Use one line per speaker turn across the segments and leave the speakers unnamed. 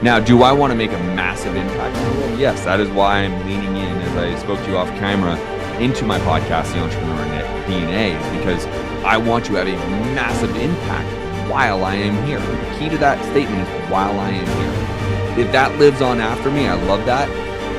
Now, do I want to make a massive impact in the world? Yes, that is why I'm leaning in, as I spoke to you off camera, into my podcast, The Entrepreneur DNA, is because I want to have a massive impact while I am here. The key to that statement is while I am here. If that lives on after me, I love that.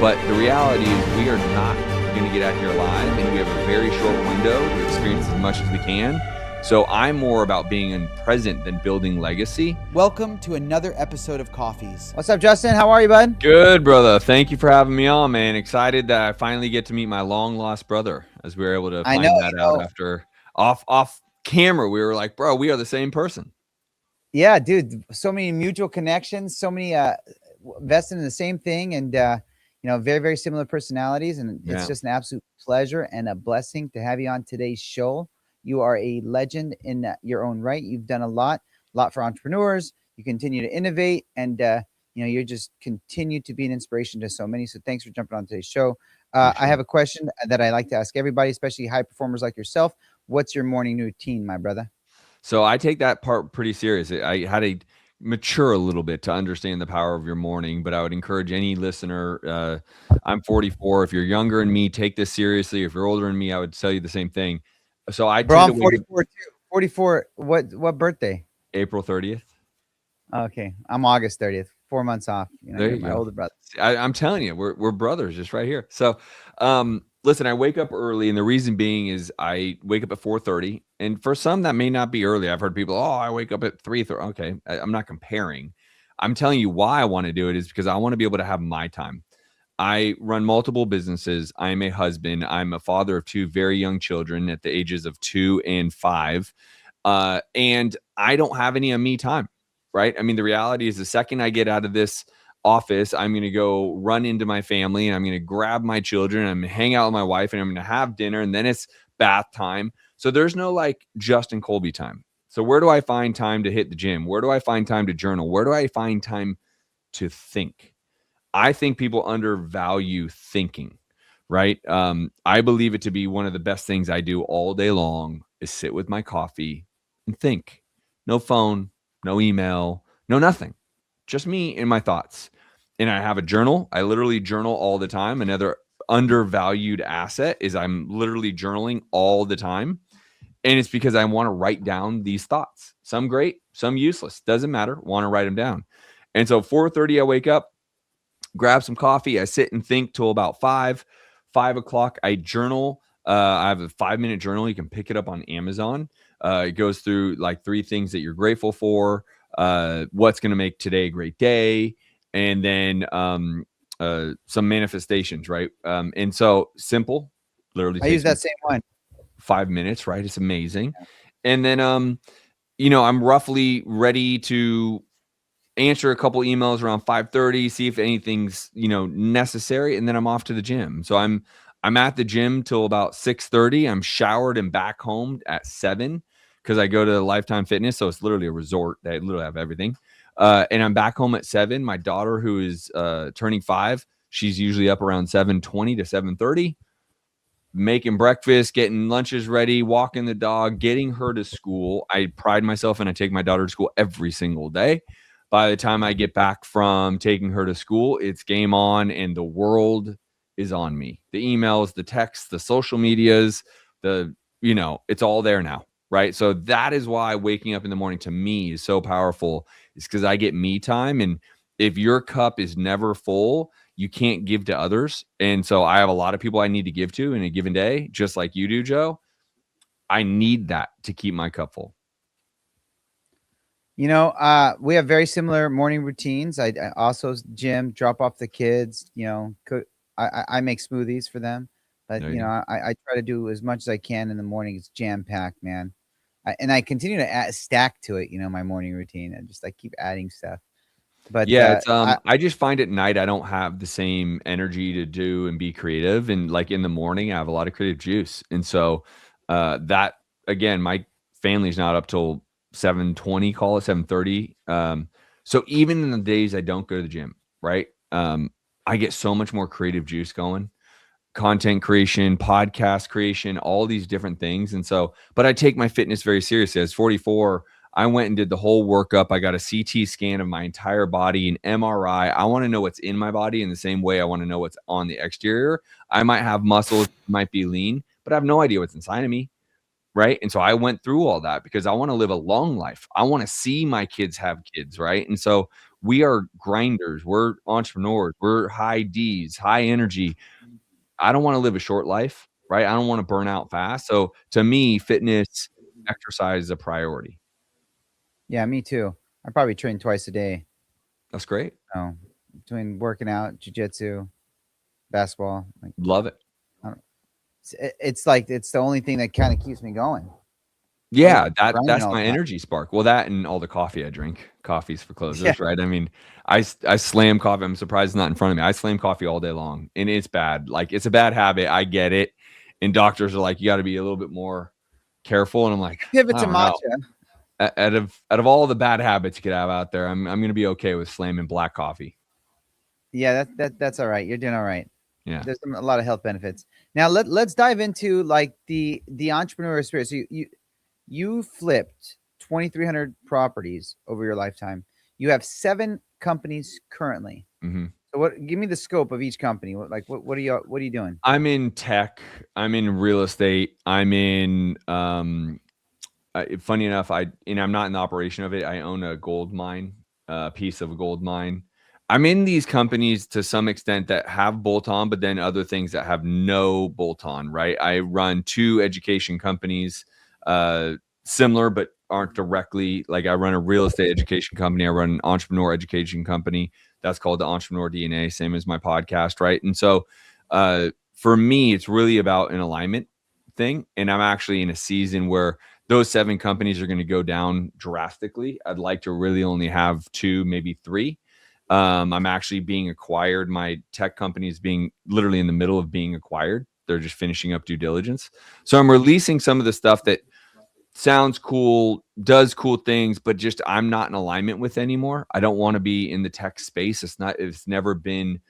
But the reality is we are not going to get out here live, and we have a very short window to experience as much as we can. So I'm more about being in present than building legacy.
Welcome to another episode of Coffeez. What's up, Justin? How are you, bud?
Good, brother. Thank you for having me on, man. Excited that I finally get to meet my long lost brother, as we were able to find that out after off camera. We were like, bro, we are the same person.
Yeah, dude. So many mutual connections, so many vested in the same thing, and very, very similar personalities. And it's just an absolute pleasure and a blessing to have you on today's show. You are a legend in your own right. You've done a lot for entrepreneurs. You continue to innovate, and you're just continue to be an inspiration to so many. So thanks for jumping on today's show. I have a question that I like to ask everybody, especially high performers like yourself. What's your morning routine, my brother?
So I take that part pretty serious. I had to mature a little bit to understand the power of your morning, but I would encourage any listener. I'm 44. If you're younger than me, take this seriously. If you're older than me, I would tell you the same thing. So I'm
44 too. 44. What birthday?
April 30th.
Okay, I'm August 30th. 4 months off.
There you
my
go.
older brother.
I'm telling you, we're brothers just right here. So, listen, I wake up early, and the reason being is I wake up at 4:30, and for some that may not be early. I've heard people, I wake up at 3:30. Okay, I'm not comparing. I'm telling you why I want to do it is because I want to be able to have my time. I run multiple businesses. I'm a husband. I'm a father of two very young children at the ages of 2 and 5. And I don't have any of me time, right? I mean, the reality is the second I get out of this office, I'm going to go run into my family, and I'm going to grab my children, and I'm going to hang out with my wife, and I'm going to have dinner, and then it's bath time. So there's no like Justin Colby time. So where do I find time to hit the gym? Where do I find time to journal? Where do I find time to think? I think people undervalue thinking, right? I believe it to be one of the best things I do all day long is sit with my coffee and think. No phone, no email, no nothing. Just me and my thoughts. And I have a journal. I literally journal all the time. Another undervalued asset is I'm literally journaling all the time. And it's because I want to write down these thoughts. Some great, some useless. Doesn't matter. Want to write them down. And so 4:30, I wake up, grab some coffee. I sit and think till about 5 o'clock. I journal. I have a 5-minute journal. You can pick it up on Amazon. It goes through like 3 things that you're grateful for, what's going to make today a great day, and then some manifestations, right? And so simple, literally.
I use that same one.
5 minutes, right? It's amazing. And then, I'm roughly ready to answer a couple emails around 5:30, see if anything's, necessary. And then I'm off to the gym. So I'm at the gym till about 6:30. I'm showered and back home at 7 because I go to Lifetime Fitness. So it's literally a resort. They literally have everything. And I'm back home at 7. My daughter, who is turning 5, she's usually up around 7:20 to 7:30, making breakfast, getting lunches ready, walking the dog, getting her to school. I pride myself and I take my daughter to school every single day. By the time I get back from taking her to school, it's game on and the world is on me. The emails, the texts, the social medias, it's all there now, right? So that is why waking up in the morning to me is so powerful. It's because I get me time. And if your cup is never full, you can't give to others. And so I have a lot of people I need to give to in a given day, just like you do, Joe. I need that to keep my cup full.
We have very similar morning routines. I also gym, drop off the kids, cook. I make smoothies for them, but I try to do as much as I can in the morning. It's jam packed, man. And I continue to stack to it, my morning routine, and just keep adding stuff. But
yeah, I just find at night I don't have the same energy to do and be creative. And like in the morning, I have a lot of creative juice. And so that again, my family's not up till 7:20, call it 7:30. So even in the days I don't go to the gym, right? I get so much more creative juice going, content creation, podcast creation, all these different things. And so, but I take my fitness very seriously. As 44, I went and did the whole workup. I got a CT scan of my entire body, an MRI. I want to know what's in my body in the same way I want to know what's on the exterior. I might have muscles, might be lean, but I have no idea what's inside of me. Right. And so I went through all that because I want to live a long life. I want to see my kids have kids. Right. And so we are grinders. We're entrepreneurs. We're high D's, high energy. I don't want to live a short life. Right. I don't want to burn out fast. So to me, fitness, exercise is a priority.
Yeah, me too. I probably train twice a day.
That's great.
So between working out, jujitsu, basketball, like
Love it.
it's like it's the only thing that kind of keeps me going.
Yeah,
Grinding
that's
all
my
the time.
energy spark. Well, that and all the coffee I drink. Coffee's for closers,
Yeah.
right? I mean, I slam coffee. I'm surprised it's not in front of me. I slam coffee all day long, and it's bad. Like, it's a bad habit. I get it. And doctors are like, you got to be a little bit more careful. And I'm like,
Pivot
I
to
don't know.
matcha.
Out of all the bad habits you could have out there, I'm gonna be okay with slamming black coffee.
Yeah, that's all right. You're doing all right.
Yeah.
There's a lot of health benefits. Now let's dive into like the entrepreneur spirit. So you flipped 2,300 properties over your lifetime. You have 7 companies currently.
Mm-hmm.
So what? Give me the scope of each company. What are you doing?
I'm in tech. I'm in real estate. I'm in funny enough, I'm not in the operation of it. I own a gold mine, piece of a gold mine. I'm in these companies to some extent that have bolt-on, but then other things that have no bolt-on, right? I run 2 education companies, similar but aren't directly, like, I run a real estate education company. I run an entrepreneur education company. That's called the Entrepreneur DNA, same as my podcast, right? And so for me, it's really about an alignment thing. And I'm actually in a season where those 7 companies are going to go down drastically. I'd like to really only have 2, maybe 3. I'm actually being acquired. My tech company is being literally in the middle of being acquired. They're just finishing up due diligence. So I'm releasing some of the stuff that sounds cool, does cool things, but just I'm not in alignment with anymore. I don't want to be in the tech space. It's never been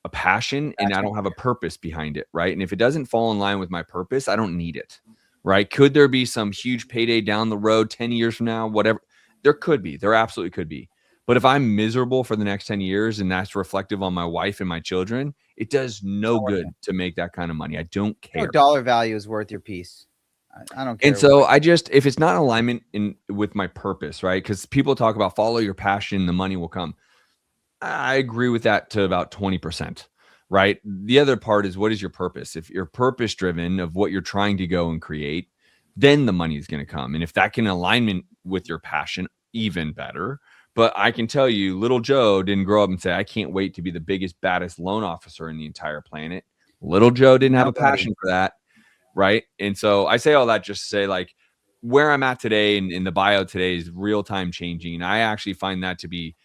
a passion, and I don't have a purpose behind it, right? And if it doesn't fall in line with my purpose, I don't need it, right? Could there be some huge payday down the road, 10 years from now, whatever? There could be. There absolutely could be. But if I'm miserable for the next 10 years and that's reflective on my wife and my children, it does no good to make that kind of money. I don't care.
No dollar value is worth your piece. I don't care.
And so if it's not in alignment with my purpose, right? Because people talk about follow your passion, the money will come. I agree with that to about 20%, right? The other part is, what is your purpose? If you're purpose driven of what you're trying to go and create, then the money is going to come. And if that can alignment with your passion, even better. But I can tell you, little Joe didn't grow up and say, I can't wait to be the biggest, baddest loan officer in the entire planet. Little Joe didn't have a passion for that, right? And so I say all that just to say, like, where I'm at today and in the bio today is real time changing. And I actually find that to be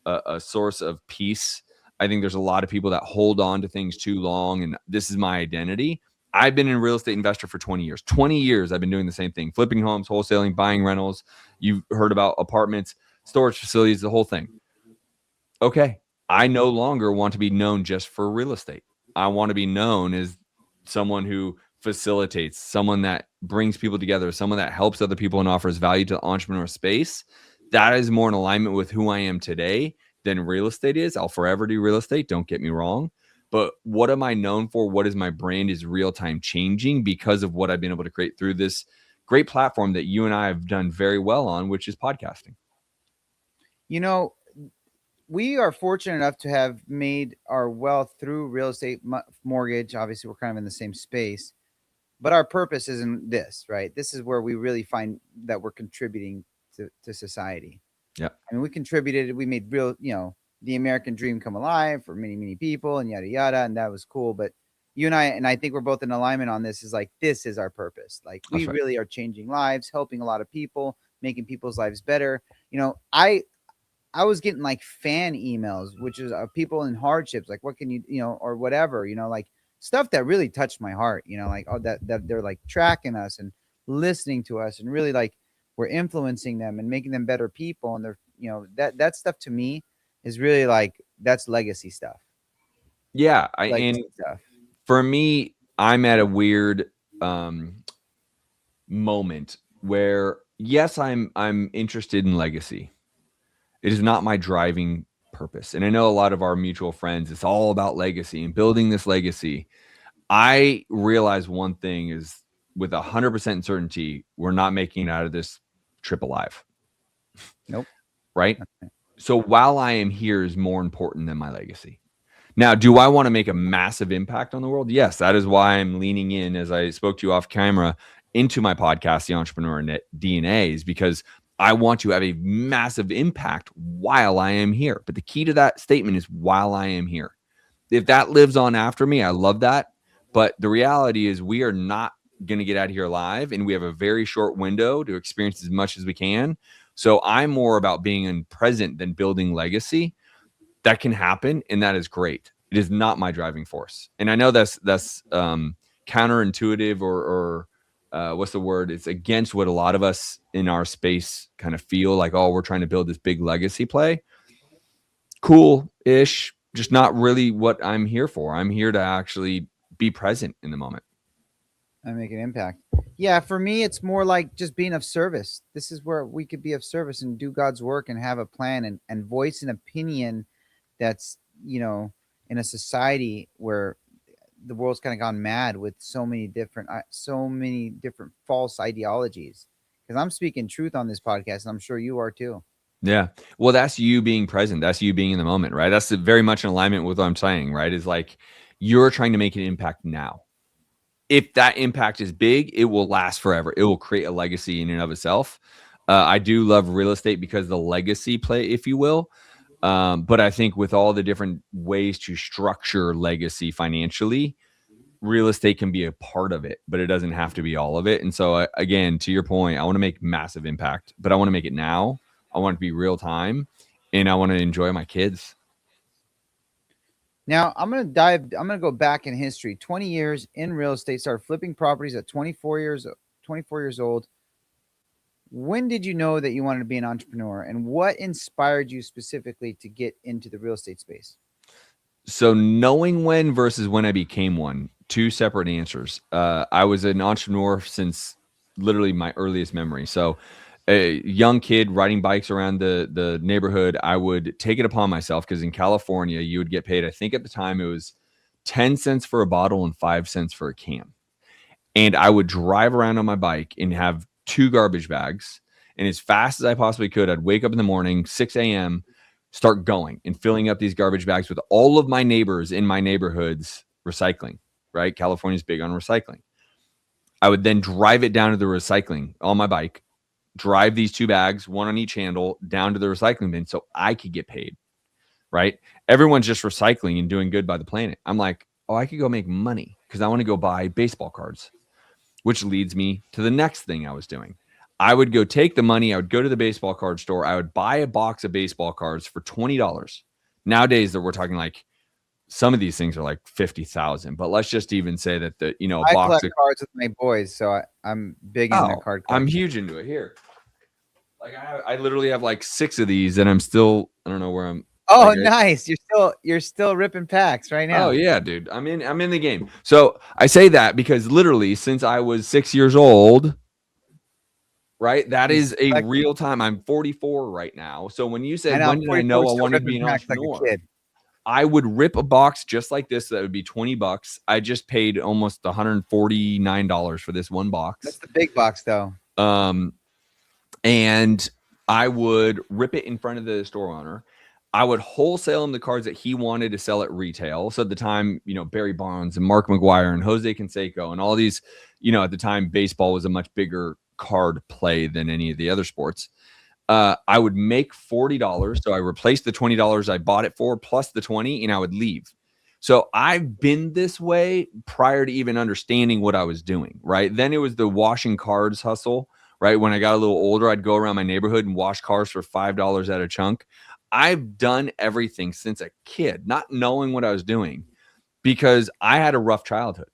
a source of peace. I think there's a lot of people that hold on to things too long, and this is my identity. I've been a real estate investor for 20 years. 20 years I've been doing the same thing, flipping homes, wholesaling, buying rentals. You've heard about apartments, storage facilities, the whole thing. Okay, I no longer want to be known just for real estate. I want to be known as someone who facilitates, someone that brings people together, someone that helps other people and offers value to the entrepreneur space. That is more in alignment with who I am today than real estate is. I'll forever do real estate, don't get me wrong. But what am I known for? What is my brand is real time changing because of what I've been able to create through this great platform that you and I have done very well on, which is podcasting.
You know, we are fortunate enough to have made our wealth through real estate mortgage. Obviously, we're kind of in the same space, but our purpose isn't this, right? This is where we really find that we're contributing to society.
Yeah.
I mean, we contributed, we made real, the American dream come alive for many, many people and yada, yada. And that was cool. But you and I think we're both in alignment on this, is like, this is our purpose. Like, we really are changing lives, helping a lot of people, making people's lives better. I was getting like fan emails, which is people in hardships, like, what can you, or whatever, like stuff that really touched my heart, like, oh, that they're like tracking us and listening to us and really like we're influencing them and making them better people. And they're, that stuff to me is really like, that's legacy stuff.
Yeah. For me, I'm at a weird moment where yes, I'm interested in legacy. It is not my driving purpose. And I know a lot of our mutual friends, it's all about legacy and building this legacy. I realize one thing is with 100% certainty, we're not making it out of this trip alive.
Nope.
Right. So while I am here is more important than my legacy. Now, do I want to make a massive impact on the world? Yes, that is why I'm leaning in, as I spoke to you off camera, into my podcast, The Entrepreneur DNA, is because I want to have a massive impact while I am here. But the key to that statement is while I am here. If that lives on after me, I love that. But the reality is we are not going to get out of here alive, and we have a very short window to experience as much as we can. So I'm more about being in present than building legacy. That can happen, and that is great. It is not my driving force. And I know that's counterintuitive or what's the word? It's against what a lot of us in our space kind of feel like, oh, we're trying to build this big legacy play. Cool-ish, just not really what I'm here for. I'm here to actually be present in the moment.
And make an impact. Yeah, for me, it's more like just being of service. This is where we could be of service and do God's work and have a plan and voice an opinion that's, in a society where the world's kind of gone mad with so many different false ideologies. Because I'm speaking truth on this podcast, and I'm sure you are too.
Yeah. Well, that's you being present. That's you being in the moment, right? That's very much in alignment with what I'm saying, right? Is like you're trying to make an impact now. If that impact is big, it will last forever. It will create a legacy in and of itself. I do love real estate because the legacy play, if you will. But I think with all the different ways to structure legacy financially, real estate can be a part of it, but it doesn't have to be all of it. And so, again, to your point, I want to make massive impact, but I want to make it now. I want it to be real time, and I want to enjoy my kids.
Now I'm gonna go back in history. 20 years in real estate, started flipping properties at 24 years old. When did you know that you wanted to be an entrepreneur, and what inspired you specifically to get into the real estate space?
So knowing when versus when I became one, two separate answers. I was an entrepreneur since literally my earliest memory. So a young kid riding bikes around the neighborhood, I would take it upon myself because in California, you would get paid, I think at the time it was 10 cents for a bottle and 5 cents for a can. And I would drive around on my bike and have 2 garbage bags. And as fast as I possibly could, I'd wake up in the morning, 6 a.m., start going and filling up these garbage bags with all of my neighbors in my neighborhoods recycling, right? California's big on recycling. I would then drive it down to the recycling on my bike, drive these 2 bags, one on each handle, down to the recycling bin so I could get paid, right? Everyone's just recycling and doing good by the planet. I'm like, oh, I could go make money because I want to go buy baseball cards, which leads me to the next thing I was doing. I would go take the money. I would go to the baseball card store. I would buy a box of baseball cards for $20. Nowadays, that we're talking like some of these things are like 50,000. But let's just even say that a
I
box
collect
of
cards with my boys, so I'm big into card collection.
I'm huge into it here. Like I literally have like 6 of these, and I'm still I don't know where I'm.
Oh,
like,
nice! You're still ripping packs right now.
Oh yeah, dude. I'm in the game. So I say that because literally since I was 6 years old. Right. That is a real time. I'm 44 right now. So when you said, when did I know I wanted to be an entrepreneur? Like I would rip a box just like this. That would be $20. I just paid almost $149 for this one box.
That's the big box though.
And I would rip it in front of the store owner. I would wholesale him the cards that he wanted to sell at retail. So at the time, Barry Bonds and Mark McGwire and Jose Canseco and all these, at the time, baseball was a much bigger card play than any of the other sports. I would make $40. So I replaced the $20 I bought it for plus the 20 and I would leave. So I've been this way prior to even understanding what I was doing, right? Then it was the washing cards hustle, right? When I got a little older, I'd go around my neighborhood and wash cars for $5 at a chunk. I've done everything since a kid, not knowing what I was doing because I had a rough childhood.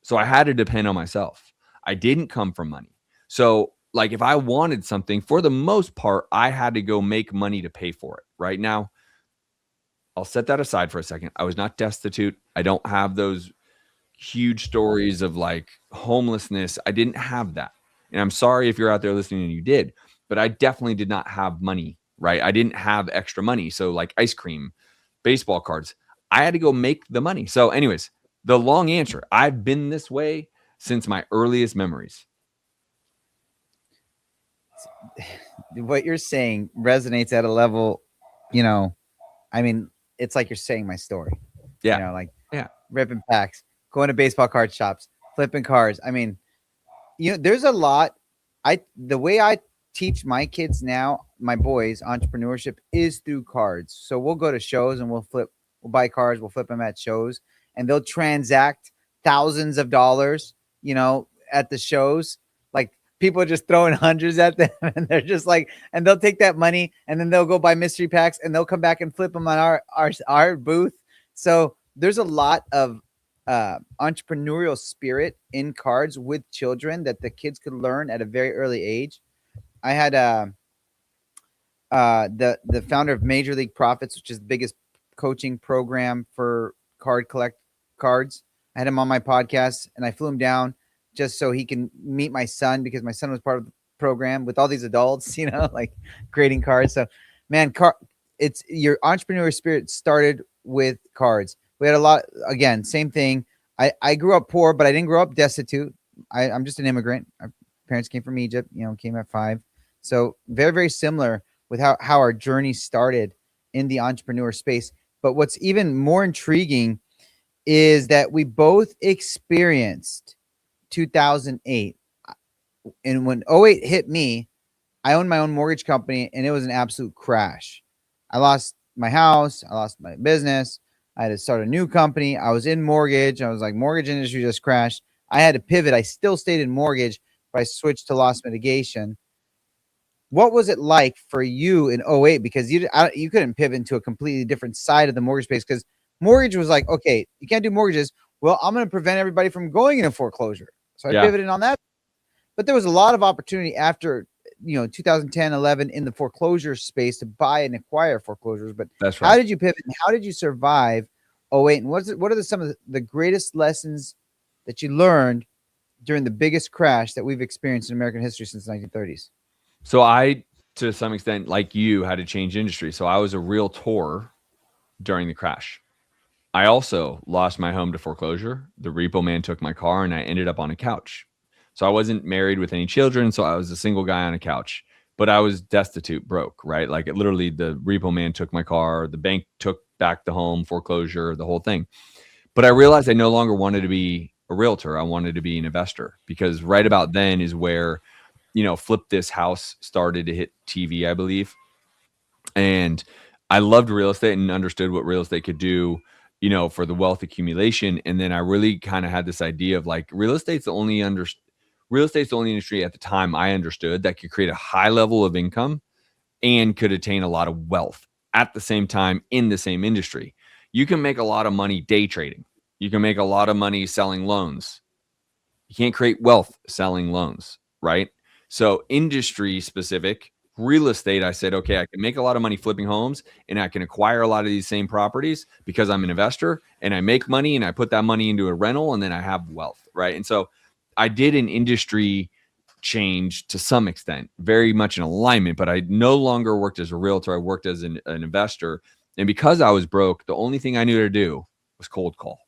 So I had to depend on myself. I didn't come from money. So like if I wanted something, for the most part, I had to go make money to pay for it. Right now, I'll set that aside for a second. I was not destitute. I don't have those huge stories of like homelessness. I didn't have that. And I'm sorry if you're out there listening and you did, but I definitely did not have money, right? I didn't have extra money. So like ice cream, baseball cards, I had to go make the money. So anyways, the long answer, I've been this way since my earliest memories.
What you're saying resonates at a level, you know, I mean, it's like you're saying my story.
Yeah.
You know, like
Yeah.
ripping packs, going to baseball card shops, flipping cars. I mean, you know, there's a lot. The way I teach my kids now, my boys, entrepreneurship is through cards. So we'll go to shows and we'll buy cars, we'll flip them at shows, and they'll transact thousands of dollars, you know, at the shows. Like people are just throwing hundreds at them, and they're just like, and they'll take that money and then they'll go buy mystery packs and they'll come back and flip them on our booth. So there's a lot of entrepreneurial spirit in cards with children that the kids could learn at a very early age. I had the founder of Major League Profits, which is the biggest coaching program for cards. I had him on my podcast, and I flew him down just so he can meet my son, because my son was part of the program with all these adults, you know, like creating cards. So, man, it's your entrepreneurial spirit started with cards. We had a lot, again, same thing. I grew up poor, but I didn't grow up destitute. I'm just an immigrant. Our parents came from Egypt, you know, came at 5. So very, very similar with how our journey started in the entrepreneur space. But what's even more intriguing is that we both experienced 2008. And when 08 hit me, I owned my own mortgage company, and it was an absolute crash. I lost my house. I lost my business. I had to start a new company. I was in mortgage. I was like, mortgage industry just crashed. I had to pivot. I still stayed in mortgage, but I switched to loss mitigation. What was it like for you in 08? Because you couldn't pivot into a completely different side of the mortgage space, because mortgage was like, okay, you can't do mortgages. Well, I'm going to prevent everybody from going into foreclosure. So I pivoted on that. But there was a lot of opportunity after, you know, 2010, 11 in the foreclosure space to buy and acquire foreclosures. But
that's right.
How did you pivot and how did you survive 08? And what are some of the greatest lessons that you learned during the biggest crash that we've experienced in American history since the 1930s?
So I, to some extent, like you, had to change industry. So I was a realtor during the crash. I also lost my home to foreclosure. The repo man took my car, and I ended up on a couch. So I wasn't married with any children. So I was a single guy on a couch, but I was destitute, broke, right? Like literally the repo man took my car, the bank took back the home, foreclosure, the whole thing. But I realized I no longer wanted to be a realtor. I wanted to be an investor, because right about then is where, you know, Flip This House started to hit TV, I believe. And I loved real estate and understood what real estate could do, you know, for the wealth accumulation. And then I really kind of had this idea of like, real estate's the only industry at the time I understood that could create a high level of income and could attain a lot of wealth at the same time in the same industry. You can make a lot of money day trading. You can make a lot of money selling loans. You can't create wealth selling loans, right? So industry specific real estate, I said, okay, I can make a lot of money flipping homes, and I can acquire a lot of these same properties because I'm an investor, and I make money and I put that money into a rental, and then I have wealth, right? And so I did an industry change to some extent, very much in alignment, but I no longer worked as a realtor. I worked as an investor. And because I was broke, the only thing I knew to do was cold call.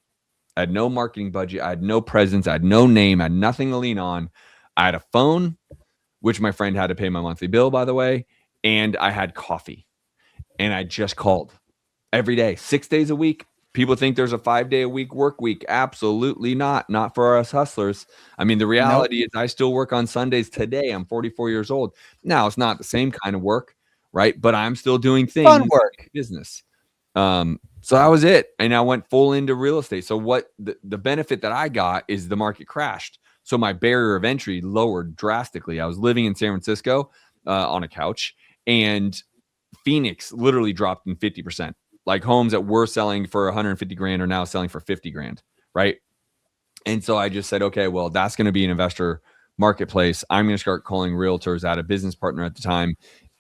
I had no marketing budget. I had no presence. I had no name. I had nothing to lean on. I had a phone, which my friend had to pay my monthly bill, by the way. And I had coffee. And I just called every day, 6 days a week. People think there's a 5-day-a-week work week. Absolutely not. Not for us hustlers. I mean, the reality is I still work on Sundays today. I'm 44 years old. Now, it's not the same kind of work, right? But I'm still doing things.
Fun work.
Business. So that was it. And I went full into real estate. So what the benefit that I got is the market crashed. So my barrier of entry lowered drastically. I was living in San Francisco on a couch, and Phoenix literally dropped in 50%. Like homes that were selling for 150 grand are now selling for 50 grand. Right. And so I just said, okay, well, that's going to be an investor marketplace. I'm going to start calling realtors. I had a business partner at the time,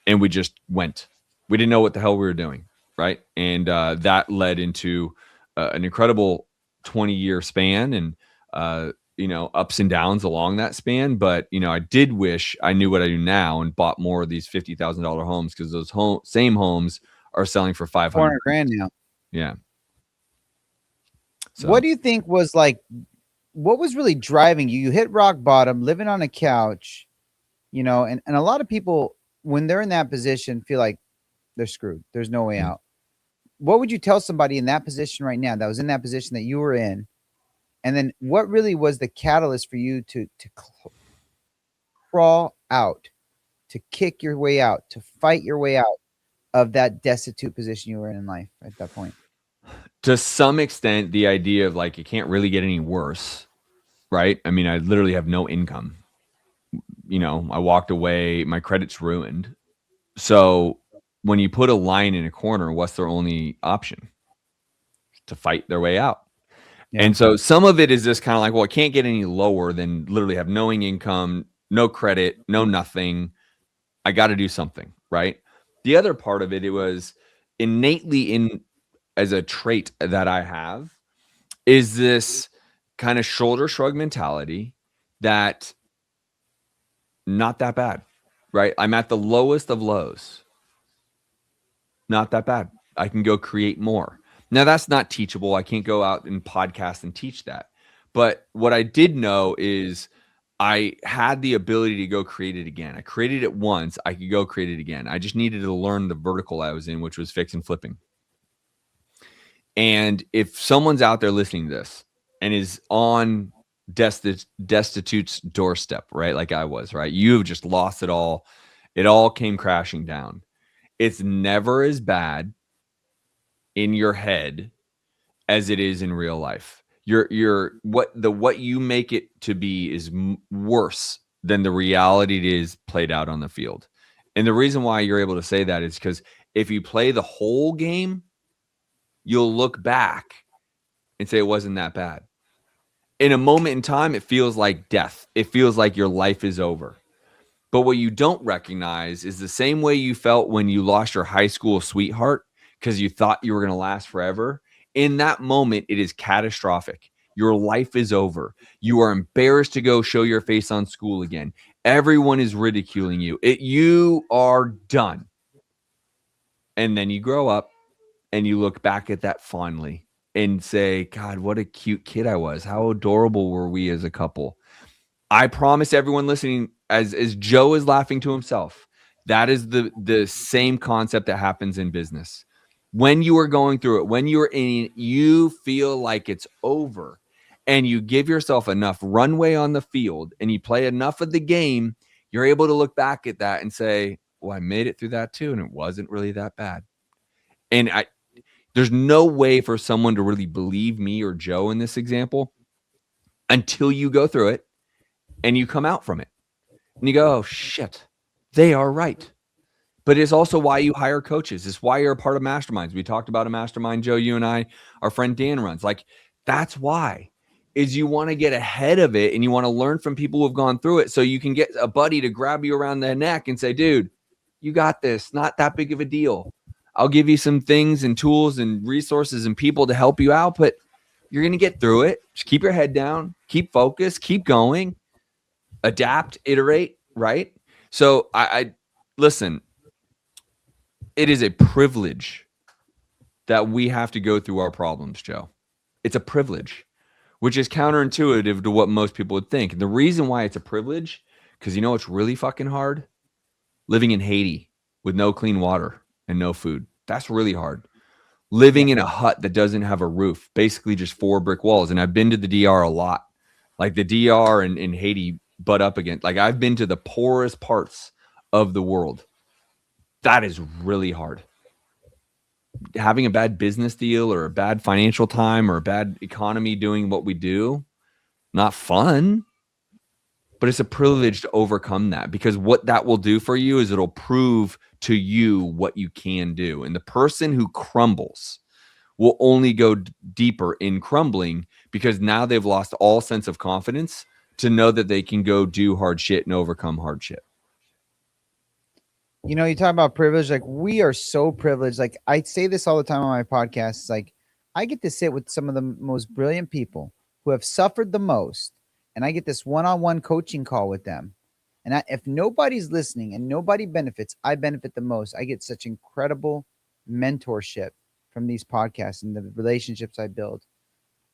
and we just went. We didn't know what the hell we were doing. Right. And that led into an incredible 20-year span. And ups and downs along that span. But, I did wish I knew what I do now and bought more of these $50,000 homes, because those same homes are selling for 500
$400,000 now.
Yeah.
So what do you think was like, what was really driving you? You hit rock bottom, living on a couch, and a lot of people, when they're in that position, feel like they're screwed. There's no way out. What would you tell somebody in that position right now, that was in that position that you were in? And then what really was the catalyst for you to crawl out, to kick your way out, to fight your way out of that destitute position you were in life at that point?
To some extent, the idea of like, it can't really get any worse, right? I mean, I literally have no income. I walked away, my credit's ruined. So when you put a lion in a corner, what's their only option? To fight their way out. Yeah. And so some of it is just kind of like, well, it can't get any lower than literally have no income, no credit, no nothing. I got to do something, right? The other part of it, it was innately as a trait that I have, is this kind of shoulder shrug mentality that not that bad, right? I'm at the lowest of lows. Not that bad. I can go create more. Now, that's not teachable. I can't go out and podcast and teach that. But what I did know is I had the ability to go create it again. I created it once. I could go create it again. I just needed to learn the vertical I was in, which was fix and flipping. And if someone's out there listening to this and is on destitute's doorstep, right? Like I was, right? You've just lost it all. It all came crashing down. It's never as bad in your head as it is in real life. What you make it to be is worse than the reality it is played out on the field. And the reason why you're able to say that is because if you play the whole game, you'll look back and say it wasn't that bad. In a moment in time, it feels like death. It feels like your life is over. But what you don't recognize is the same way you felt when you lost your high school sweetheart because you thought you were going to last forever. In that moment, it is catastrophic. Your life is over. You are embarrassed to go show your face on school again. Everyone is ridiculing you. You are done. And then you grow up and you look back at that fondly and say, God, what a cute kid I was. How adorable were we as a couple? I promise everyone listening, as Joe is laughing to himself, that is the same concept that happens in business. When you are going through it, when you're in it, you feel like it's over and you give yourself enough runway on the field and you play enough of the game, you're able to look back at that and say, well, I made it through that too, and it wasn't really that bad. And there's no way for someone to really believe me or Joe in this example until you go through it and you come out from it. And you go, oh, shit, they are right. But it's also why you hire coaches. It's why you're a part of masterminds. We talked about a mastermind, Joe, you and I, our friend Dan runs. Like, that's why, is you want to get ahead of it and you want to learn from people who have gone through it so you can get a buddy to grab you around the neck and say, dude, you got this. Not that big of a deal. I'll give you some things and tools and resources and people to help you out, but you're going to get through it. Just keep your head down, keep focused, keep going, adapt, iterate, right? So I listen, it is a privilege that we have to go through our problems, Joe. It's a privilege, which is counterintuitive to what most people would think. And the reason why it's a privilege, because you know what's really fucking hard? Living in Haiti with no clean water and no food. That's really hard. Living in a hut that doesn't have a roof, basically just 4 brick walls. And I've been to the DR a lot. Like the DR and in Haiti butt up against. Like I've been to the poorest parts of the world. That is really hard. Having a bad business deal or a bad financial time or a bad economy doing what we do, not fun. But it's a privilege to overcome that, because what that will do for you is it'll prove to you what you can do. And the person who crumbles will only go deeper in crumbling because now they've lost all sense of confidence to know that they can go do hard shit and overcome hard shit.
You know, you talk about privilege. Like, we are so privileged. Like, I say this all the time on my podcast. It's like, I get to sit with some of the most brilliant people who have suffered the most and I get this one-on-one coaching call with them. And if nobody's listening and nobody benefits, I benefit the most. I get such incredible mentorship from these podcasts and the relationships I build.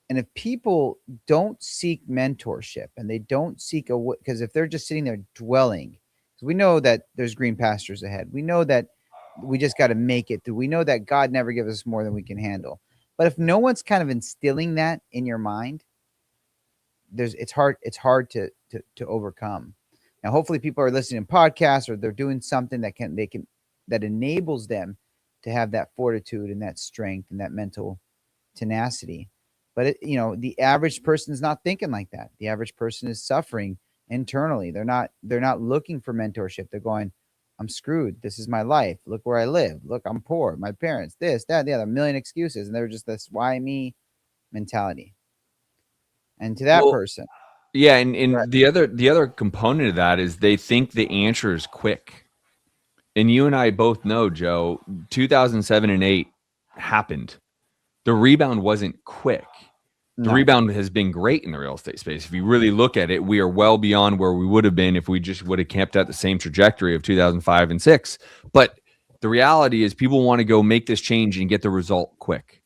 And if people don't seek mentorship and they don't seek because if they're just sitting there dwelling, because we know that there's green pastures ahead. We know that we just got to make it through. We know that God never gives us more than we can handle. But if no one's kind of instilling that in your mind, it's hard to overcome. Now, hopefully people are listening to podcasts or they're doing something that enables them to have that fortitude and that strength and that mental tenacity. But the average person is not thinking like that. The average person is suffering internally. They're not looking for mentorship. They're going, I'm screwed. This is my life. Look where I live. Look, I'm poor. My parents, this, that, the other, a million excuses. And they're just this why me mentality. And to that person.
Yeah. And the other component of that is they think the answer is quick. And you and I both know, Joe, 2007 and 8 happened. The rebound wasn't quick. The rebound has been great in the real estate space. If you really look at it, we are well beyond where we would have been if we just would have kept at the same trajectory of 2005 and 6. But the reality is people want to go make this change and get the result quick.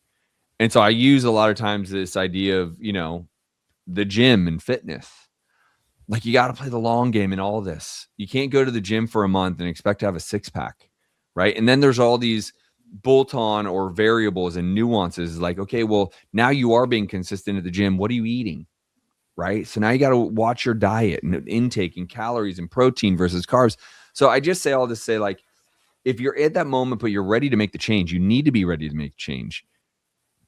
And so I use a lot of times this idea of, the gym and fitness. Like you got to play the long game in all this. You can't go to the gym for a month and expect to have a six-pack, right? And then there's all these bolt-on or variables and nuances like, okay, well, now you are being consistent at the gym. What are you eating? Right? So now you got to watch your diet and intake and calories and protein versus carbs. So I just say all this, say like, if you're at that moment, but you're ready to make the change, you need to be ready to make change,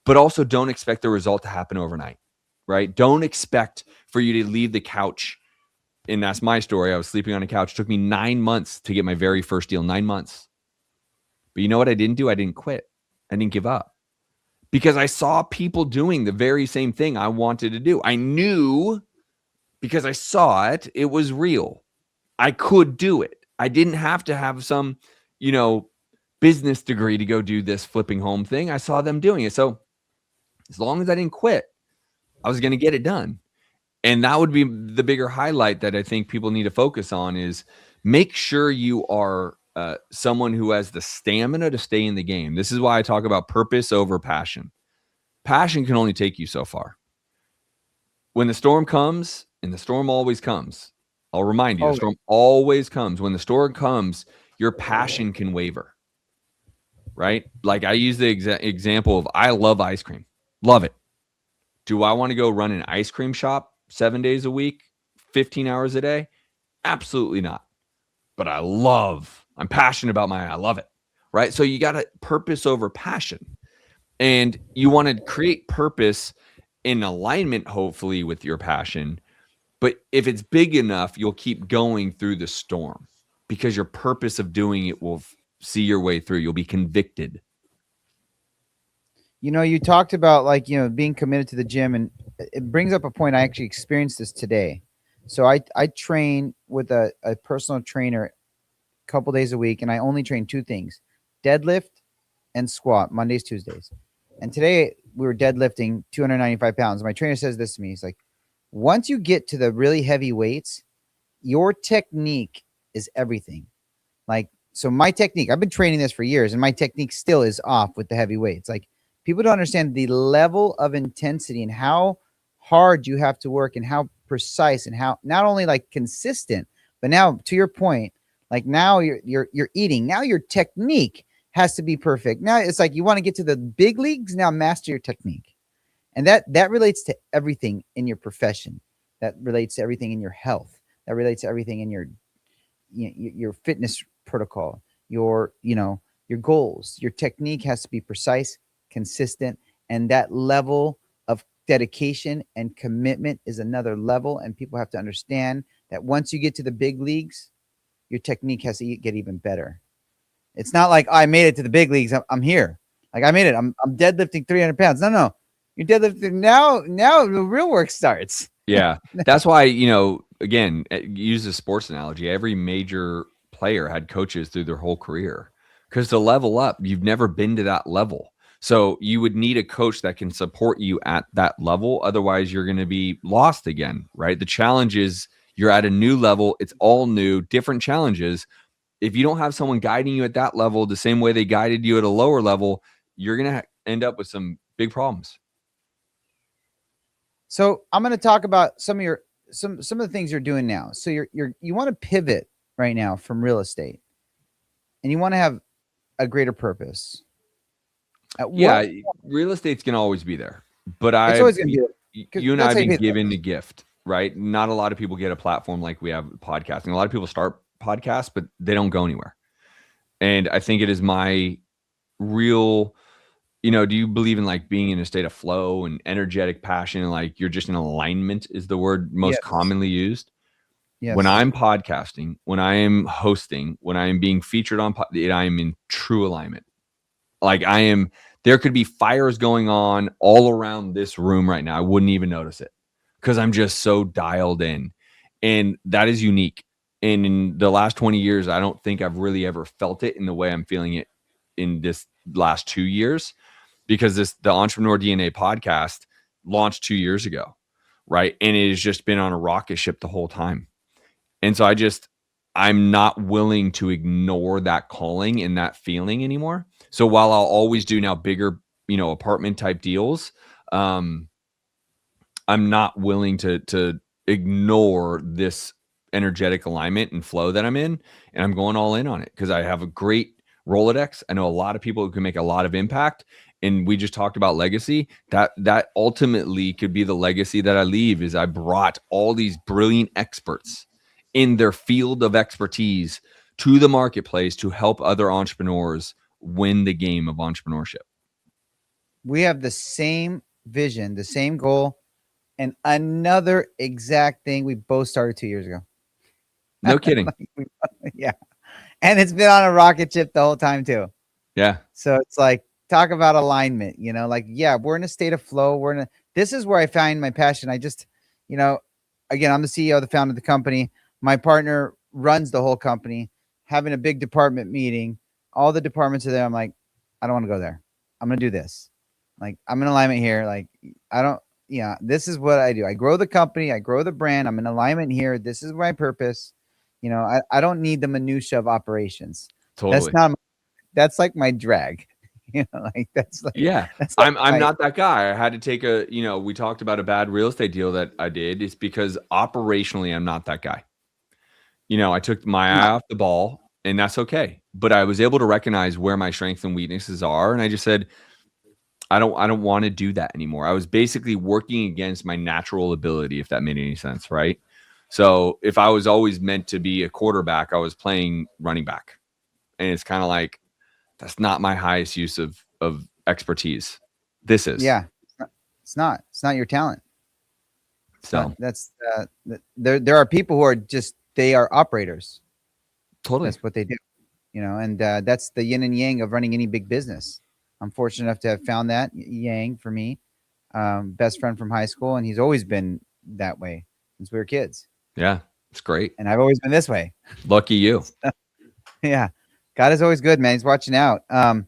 but also don't expect the result to happen overnight, right? Don't expect for you to leave the couch. And that's my story. I was sleeping on a couch. It took me 9 months to get my very first deal, 9 months. But you know what I didn't do? I didn't quit. I didn't give up because I saw people doing the very same thing I wanted to do. I knew because I saw it, it was real. I could do it. I didn't have to have some, business degree to go do this flipping home thing. I saw them doing it. So as long as I didn't quit, I was going to get it done. And that would be the bigger highlight that I think people need to focus on is make sure you are someone who has the stamina to stay in the game. This is why I talk about purpose over passion. Passion can only take you so far. When the storm comes, and the storm always comes, I'll remind you, the storm always comes. When the storm comes, your passion can waver, right? Like I use the example of I love ice cream. Love it. Do I want to go run an ice cream shop 7 days a week, 15 hours a day? Absolutely not. But I'm passionate about I love it, right? So you got to purpose over passion. And you want to create purpose in alignment, hopefully, with your passion. But if it's big enough, you'll keep going through the storm because your purpose of doing it will see your way through. You'll be convicted.
You talked about being committed to the gym, and it brings up a point. I actually experienced this today. So I train with a personal trainer a couple days a week, and I only train 2 things: deadlift and squat, Mondays, Tuesdays. And today we were deadlifting 295 pounds. My trainer says this to me. He's like, once you get to the really heavy weights, your technique is everything. So my technique, I've been training this for years, and my technique still is off with the heavy weights. People don't understand the level of intensity and how hard you have to work and how precise and how not only consistent, but now to your point, now you're eating. Now your technique has to be perfect. Now it's you want to get to the big leagues. Now master your technique. And that relates to everything in your profession. That relates to everything in your health. That relates to everything in your fitness protocol, your goals. Your technique has to be precise, consistent, and that level of dedication and commitment is another level. And people have to understand that once you get to the big leagues, your technique has to get even better. It's not I made it to the big leagues. I'm here. I made it. I'm deadlifting 300 pounds. No. You're deadlifting now. Now the real work starts.
Yeah. That's why, again, use a sports analogy. Every major player had coaches through their whole career because to level up, you've never been to that level. So you would need a coach that can support you at that level. Otherwise, you're going to be lost again, right? The challenge is you're at a new level. It's all new, different challenges. If you don't have someone guiding you at that level, the same way they guided you at a lower level, you're going to end up with some big problems.
So I'm going to talk about some of the things you're doing now. So you want to pivot right now from real estate, and you want to have a greater purpose.
Yeah, real estate's going to always be there, but
it's always going to be there.
You and I have been given a gift, right? Not a lot of people get a platform like we have podcasting. A lot of people start podcasts, but they don't go anywhere. And I think it is my real, do you believe in like being in a state of flow and energetic passion? Like you're just in alignment is the word most commonly used. Yes. When I'm podcasting, when I am hosting, when I am being featured on, I am in true alignment. Like there could be fires going on all around this room right now. I wouldn't even notice it because I'm just so dialed in. And that is unique. And in the last 20 years, I don't think I've really ever felt it in the way I'm feeling it in this last 2 years, because the Entrepreneur DNA podcast launched 2 years ago, right? And it has just been on a rocket ship the whole time. And so I'm not willing to ignore that calling and that feeling anymore. So while I'll always do now bigger, apartment type deals, I'm not willing to ignore this energetic alignment and flow that I'm in, and I'm going all in on it because I have a great Rolodex. I know a lot of people who can make a lot of impact, and we just talked about legacy. That ultimately could be the legacy that I leave, is I brought all these brilliant experts in their field of expertise to the marketplace to help other entrepreneurs win the game of entrepreneurship.
We have the same vision, the same goal, and another exact thing we both started 2 years ago.
No kidding.
Yeah. And it's been on a rocket ship the whole time too.
Yeah.
So it's like, talk about alignment, we're in a state of flow. This is where I find my passion. I just, again, I'm the CEO, the founder of the company. My partner runs the whole company, having a big department meeting. All the departments are there. I'm like, I don't want to go there. I'm going to do this. Like, I'm in alignment here. Like, this is what I do. I grow the company. I grow the brand. I'm in alignment here. This is my purpose. I don't need the minutia of operations.
Totally.
That's like my drag.
I'm not that guy. I had to take we talked about a bad real estate deal that I did. It's because operationally, I'm not that guy. I took my eye off the ball, and that's okay. But I was able to recognize where my strengths and weaknesses are. And I just said, I don't want to do that anymore. I was basically working against my natural ability, if that made any sense, right? So if I was always meant to be a quarterback, I was playing running back. And it's kind of like, that's not my highest use of expertise. This is.
Yeah. It's not your talent. There are people who are they are operators.
Totally.
That's what they do, and that's the yin and yang of running any big business. I'm fortunate enough to have found that yang for me. Best friend from high school, and he's always been that way since we were kids.
Yeah, it's great.
And I've always been this way.
Lucky you.
Yeah. God is always good, man. He's watching out. I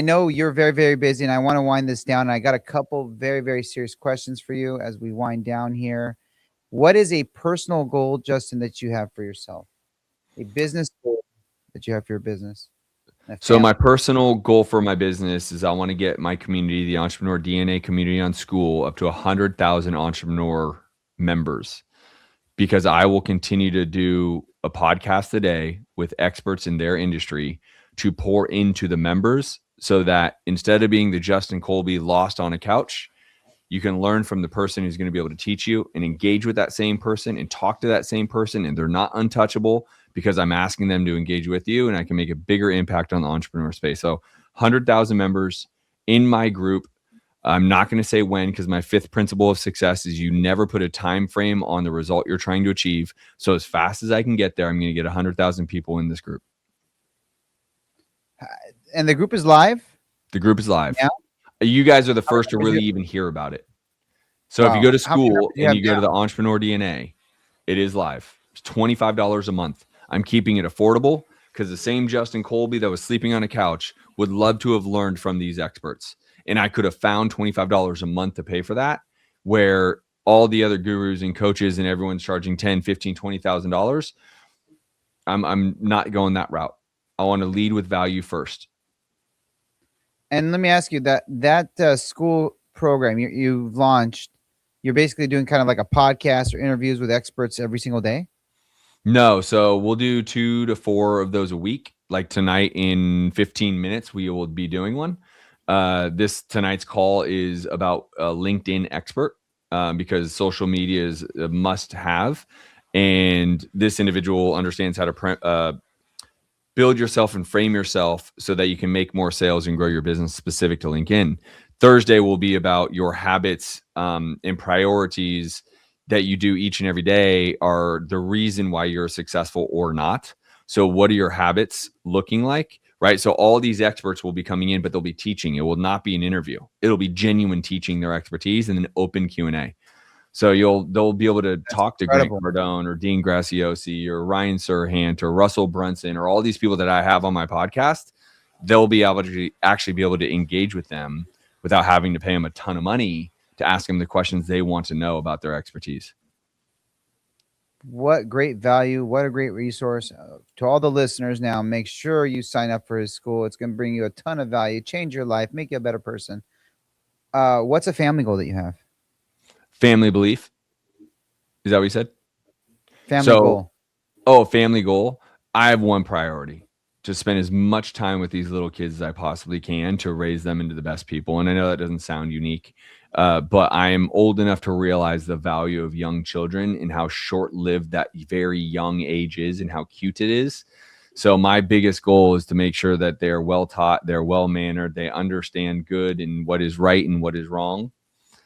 know you're very, very busy, and I want to wind this down. And I got a couple very, very serious questions for you as we wind down here. What is a personal goal, Justin, that you have for yourself? A business goal that you have for your business?
So my personal goal for my business is I want to get my community, the Entrepreneur DNA community on School, up to 100,000 entrepreneur members, because I will continue to do a podcast a day with experts in their industry to pour into the members, so that instead of being the Justin Colby lost on a couch, you can learn from the person who's going to be able to teach you and engage with that same person and talk to that same person. And they're not untouchable because I'm asking them to engage with you, and I can make a bigger impact on the entrepreneur space. So 100,000 members in my group. I'm not going to say when, because my fifth principle of success is you never put a time frame on the result you're trying to achieve. So as fast as I can get there, I'm going to get 100,000 people in this group.
And the group is live?
The group is live. Yeah. You guys are the first to really even hear about it. So if you go to school and you go to the Entrepreneur DNA, it is live. It's $25 a month. I'm keeping it affordable because the same Justin Colby that was sleeping on a couch would love to have learned from these experts. And I could have found $25 a month to pay for that, where all the other gurus and coaches and everyone's charging $10, $15, $20,000. I'm not going that route. I want to lead with value first.
And let me ask you that school program you've launched, you're basically doing kind of like a podcast or interviews with experts every single day?
No. So we'll do 2 to 4 of those a week. Like tonight in 15 minutes, we will be doing one. Tonight's call is about a LinkedIn expert because social media is a must have. And this individual understands how to build yourself and frame yourself so that you can make more sales and grow your business specific to LinkedIn. Thursday will be about your habits and priorities that you do each and every day are the reason why you're successful or not. So what are your habits looking like, right? So all these experts will be coming in, but they'll be teaching. It will not be an interview. It'll be genuine teaching their expertise and then open Q&A. So they'll be able to talk to Grant Cardone or Dean Graciosi or Ryan Serhant or Russell Brunson or all these people that I have on my podcast. They'll be able to actually be able to engage with them without having to pay them a ton of money to ask them the questions they want to know about their expertise.
What great value. What a great resource. To all the listeners now, make sure you sign up for his school. It's going to bring you a ton of value, change your life, make you a better person. What's a family goal that you have?
Family belief. Is that what you said?
Family goal.
Oh, family goal. I have one priority: to spend as much time with these little kids as I possibly can to raise them into the best people. And I know that doesn't sound unique, but I am old enough to realize the value of young children and how short-lived that very young age is and how cute it is. So my biggest goal is to make sure that they're well taught, they're well mannered, they understand good and what is right and what is wrong.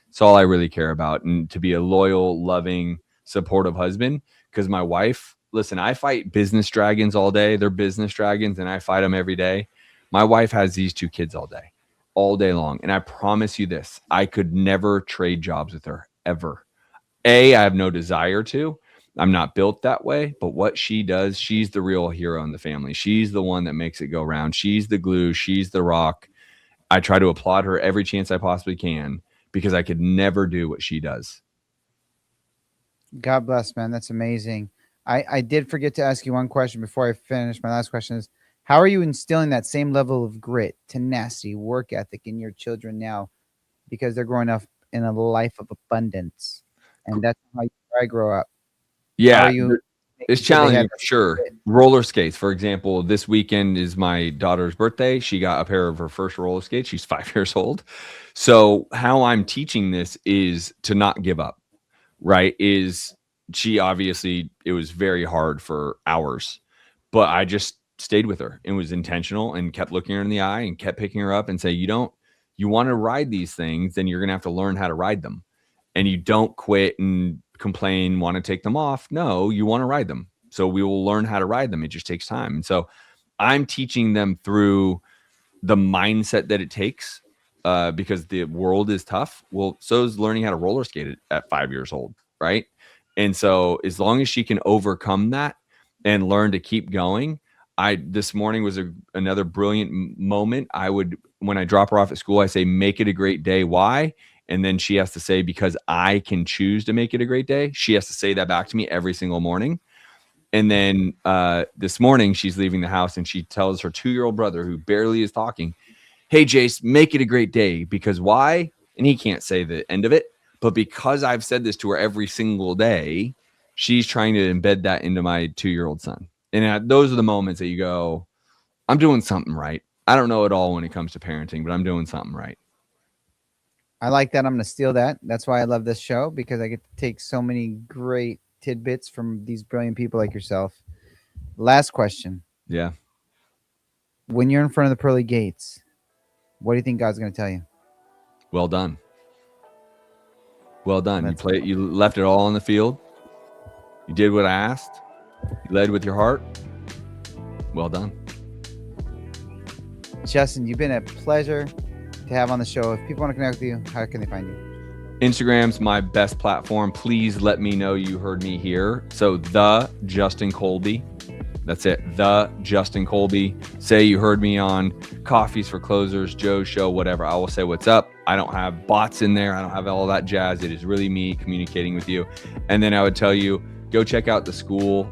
It's all I really care about. And to be a loyal, loving, supportive husband. Because my wife, listen, I fight business dragons all day. They're business dragons and I fight them every day. My wife has these 2 kids all day long. And I promise you this, I could never trade jobs with her ever. I have no desire to. I'm not built that way. But what she does, she's the real hero in the family. She's the one that makes it go round. She's the glue. She's the rock. I try to applaud her every chance I possibly can, because I could never do what she does.
God bless, man. That's amazing. I did forget to ask you one question before I finish. My last question is, how are you instilling that same level of grit, tenacity, work ethic in your children now? Because they're growing up in a life of abundance. And that's how I grow up.
Yeah. It's challenging for sure. Roller skates, for example, this weekend is my daughter's birthday. She got a pair of her first roller skates. She's 5 years old. So how I'm teaching this is to not give up, right? She obviously, it was very hard for hours, but I just stayed with her and was intentional and kept looking her in the eye and kept picking her up and say, you want to ride these things, then you're going to have to learn how to ride them. And you don't quit and complain, want to take them off. No, you want to ride them. So we will learn how to ride them. It just takes time. And so I'm teaching them through the mindset that it takes because the world is tough. Well, so is learning how to roller skate at 5 years old, right? And so as long as she can overcome that and learn to keep going, this morning was another brilliant moment. When I drop her off at school, I say, make it a great day. Why? And then she has to say, because I can choose to make it a great day. She has to say that back to me every single morning. And then this morning, she's leaving the house and she tells her 2-year-old brother, who barely is talking, hey, Jace, make it a great day. Because why? And he can't say the end of it. But because I've said this to her every single day, she's trying to embed that into my 2-year-old son. And those are the moments that you go, I'm doing something right. I don't know it all when it comes to parenting, but I'm doing something right.
I like that. I'm going to steal that. That's why I love this show, because I get to take so many great tidbits from these brilliant people like yourself. Last question.
Yeah.
When you're in front of the pearly gates, what do you think God's going to tell you?
Well done. Well done. You left it all on the field. You did what I asked. You led with your heart. Well done.
Justin, you've been a pleasure to have on the show. If people want to connect with you, how can they find you?
Instagram's my best platform. Please let me know you heard me here. So the Justin Colby That's it. The Justin Colby. Say you heard me on Coffeez for Closers, Joe's show, whatever. I will say what's up. I don't have bots in there. I don't have all that jazz. It is really me communicating with you. And then I would tell you, go check out the school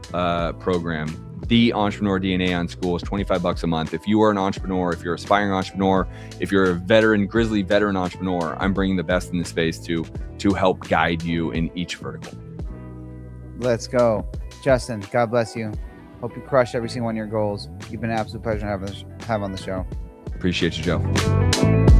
program. The Entrepreneur DNA on School is $25 a month. If you are an entrepreneur, if you're an aspiring entrepreneur, if you're a veteran, grizzly veteran entrepreneur, I'm bringing the best in the space to help guide you in each vertical.
Let's go. Justin, God bless you. Hope you crush every single one of your goals. You've been an absolute pleasure to have on the show.
Appreciate you, Joe.